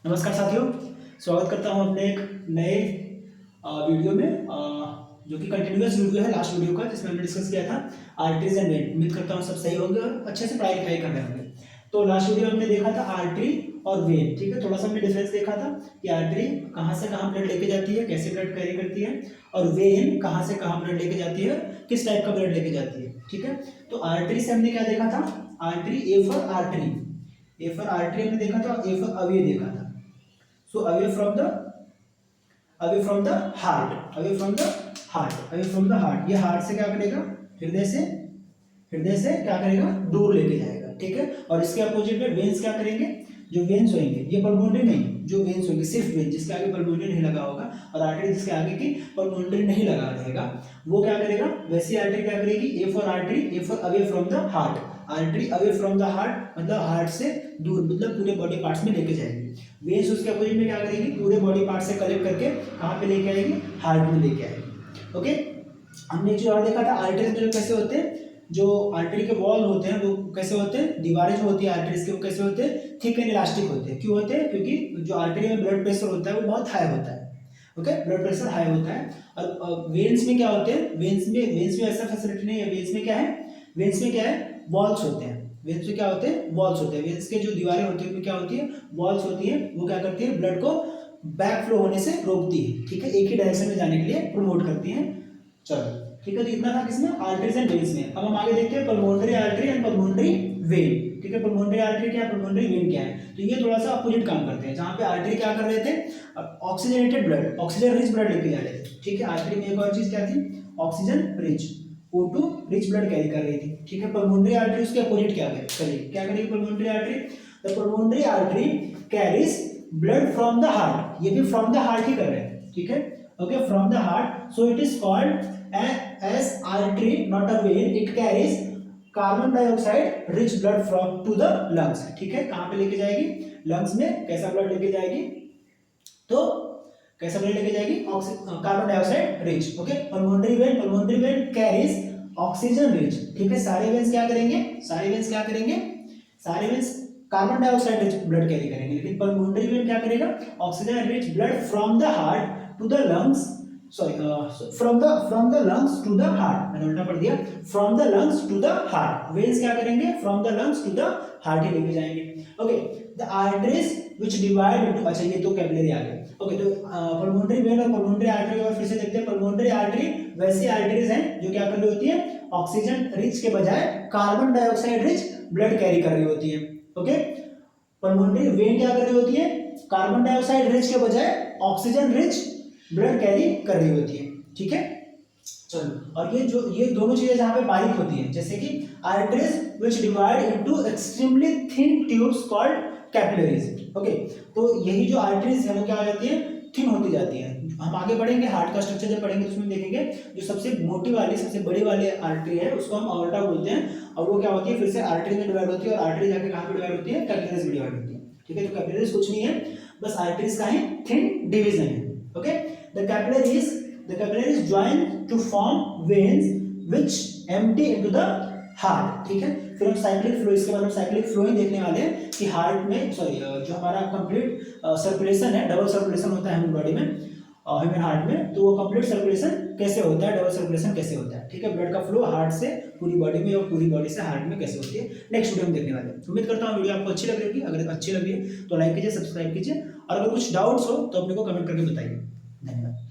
नमस्कार साथियों, स्वागत करता हूं अपने एक नए वीडियो में जो कि कंटिन्यूअस वीडियो है लास्ट वीडियो का, जिसमें हमने डिस्कस किया था आर्टरीज एंड वेन। उम्मीद करता हूं सब सही होंगे और अच्छे से पढ़ाई लिखाई कर रहे होंगे। तो लास्ट वीडियो हमने देखा था आर्टरी और वेन, ठीक है। थोड़ा सा हमने डिफरेंस देखा था कि आर्टरी कहाँ से कहाँ ब्लड लेके जाती है, कैसे ब्लड कैरी करती है, और वेन कहाँ से कहाँ ब्लड लेके जाती है, किस टाइप का ब्लड लेके जाती है, ठीक है। तो आर्टरी से हमने क्या देखा था, artery, A for artery, A for artery हमने देखा था, ए फॉर अवे देखा था। So away from the heart, away from the heart, away from the heart, ये हार्ट से क्या करेगा, हृदय से क्या करेगा, दूर लेके जाएगा, ठीक है। और इसके अपोजिट में वेन्स क्या करेंगे, जो वेन्स होंगे, ये पल्मोनरी नहीं, जो वेन्स होंगे सिर्फ वेन, जिसके आगे पल्मोनरी नहीं लगा होगा, और आर्टरी जिसके आगे की पल्मोनरी नहीं लगा रहेगा, वो क्या करेगा, वैसी आर्टरी क्या करेगी, A for artery, A for away from the heart. Artery away from the heart मतलब हार्ट से दूर, मतलब पूरे बॉडी पार्ट्स में लेके जाएगी। वेन्स उसके अपोजिट में क्या करेगी, पूरे बॉडी पार्ट से कलेक्ट करके कहाँ पे लेके आएगी, हार्ट में लेके आएगी। ओके, हमने जो और देखा था आर्टरीज में कैसे होते हैं, जो आर्टरी के वॉल होते हैं वो कैसे होते हैं, दीवारें जो होती है आर्टरीज के वो कैसे होते हैं, थिक एंड इलास्टिक होते हैं। क्यों होते हैं, क्योंकि जो आर्टरी में ब्लड प्रेशर होता है वो बहुत हाई होता है। ओके, ब्लड प्रेशर हाई होता है। और वेन्स में क्या होते हैं, वेन्स में ऐसा फैसिलिटी नहीं है। वेन्स में क्या है, वॉल्स होते हैं। वेन्स में क्या होते हैं, वॉल्स होते हैं। वेन्स के जो दीवारें होती है उनमें क्या होती है, वॉल्स होती है। वो क्या करती है, ब्लड को बैक फ्लो होने से रोकती है, ठीक है, एक ही डायरेक्शन में जाने के लिए प्रमोट करती है। चलो ठीक है, तो इतना था किसमें, आर्टरीज एंड वेन्स में। अब हम आगे देखते हैं pulmonary artery and pulmonary vein, ठीक है। पल्मोनरी आर्टरी क्या है, पल्मोनरी वेन क्या है, तो ये थोड़ा सा अपोजिट काम करते हैं। जहाँ पे आर्टरी क्या कर रहे थे, oxygenated blood, oxygen rich blood लेके जा रहे थे, ठीक है। आर्टरी में एक और चीज क्या थी, oxygen rich, O2 rich blood carry कर रही थी, ठीक है। पल्मोनरी आर्टरी उसके अपोजिट क्या करेगी pulmonary artery, the pulmonary artery carries blood from the heart, ये भी फ्रॉम द हार्ट ही कर रहे हैं, ठीक है। Okay, from the heart, so it is called as artery not a vein. It carries carbon dioxide rich blood from to the lungs, ठीक है। कहाँ पे लेके जाएगी, लंग्स में कैसा ब्लड लेके जाएगी, तो कैसा ब्लड लेके जाएगी, carbon dioxide rich. Okay, pulmonary vein carries oxygen rich, ठीक है। सारे वेन्स क्या करेंगे, सारे veins carbon dioxide rich blood carry करेंगे, लेकिन पल्मोनरी वेन क्या करेगा, oxygen rich blood from the heart to the lungs, from the lungs to the heart, मैंने उल्टा पढ़ दिया, from the lungs to the heart. Veins क्या करेंगे, from the lungs to the heart ही लेके जाएंगे। Okay, the arteries which divide into, अच्छा ये तो कैपिलरी आ गया। ओके, तो पल्मोनरी वेन और पल्मोनरी आर्टरी और फिर से देखते हैं। पल्मोनरी आर्टरी वैसी आर्टरीज हैं जो क्या कर रही होती है, ऑक्सीजन रिच के बजाय carbon dioxide rich blood carry कर रही होती है। ओके, पल्मोनरी वेन क्या कर रही होती है, कार्बन डाइऑक्साइड रिच के बजाय ऑक्सीजन रिच ब्लड कैरी कर रही होती है, ठीक है। चलो, और ये दोनों चीजें जहां पे बारीक होती हैं, जैसे कि arteries which divide into extremely thin tubes called capillaries. Okay, तो यही जो आर्टरीज है वो क्या हो जाती है, थिन होती जाती है। हम आगे बढ़ेंगे, हार्ट का स्ट्रक्चर जब पढ़ेंगे तो उसमें देखेंगे जो सबसे मोटी वाली, सबसे बड़ी वाली आर्टरी है उसको हम ऑर्टा बोलते हैं, और वो क्या होती है, फिर से आर्टरी में डिवाइड होती है, और आर्टरी जाके कहाँ पे डिवाइड होती है, कैपिलरीज में डिवाइड होती है, ठीक है। तो कैपिलरीज कुछ नहीं है, बस आर्टरीज का ही थिन डिवीजन है। Okay, the capillaries join to form veins which empty into the heart, ठीक है। फिर हम साइक्लिक फ्लो, इसके बाद हम साइक्लिक फ्लोइंग देखने वाले हैं कि हार्ट में, सॉरी, जो हमारा कंप्लीट सर्कुलेशन है, डबल सर्कुलेशन होता है ह्यूमन बॉडी में, ह्यूमन हार्ट में, तो वो कंप्लीट सर्कुलेशन कैसे होता है, डबल सर्कुलेशन कैसे होता है, ठीक है। ब्लड का फ्लो हार्ट से पूरी बॉडी में और पूरी बॉडी से हार्ट में कैसे होती है, नेक्स्ट वीडियो में देखने वाले हैं। उम्मीद करता हूँ वीडियो आपको अच्छी लग रही होगी। अगर अच्छी लगी तो लाइक कीजिए, सब्सक्राइब कीजिए, और अगर कुछ डाउट्स हो तो अपने को कमेंट करके बताइए। धन्यवाद।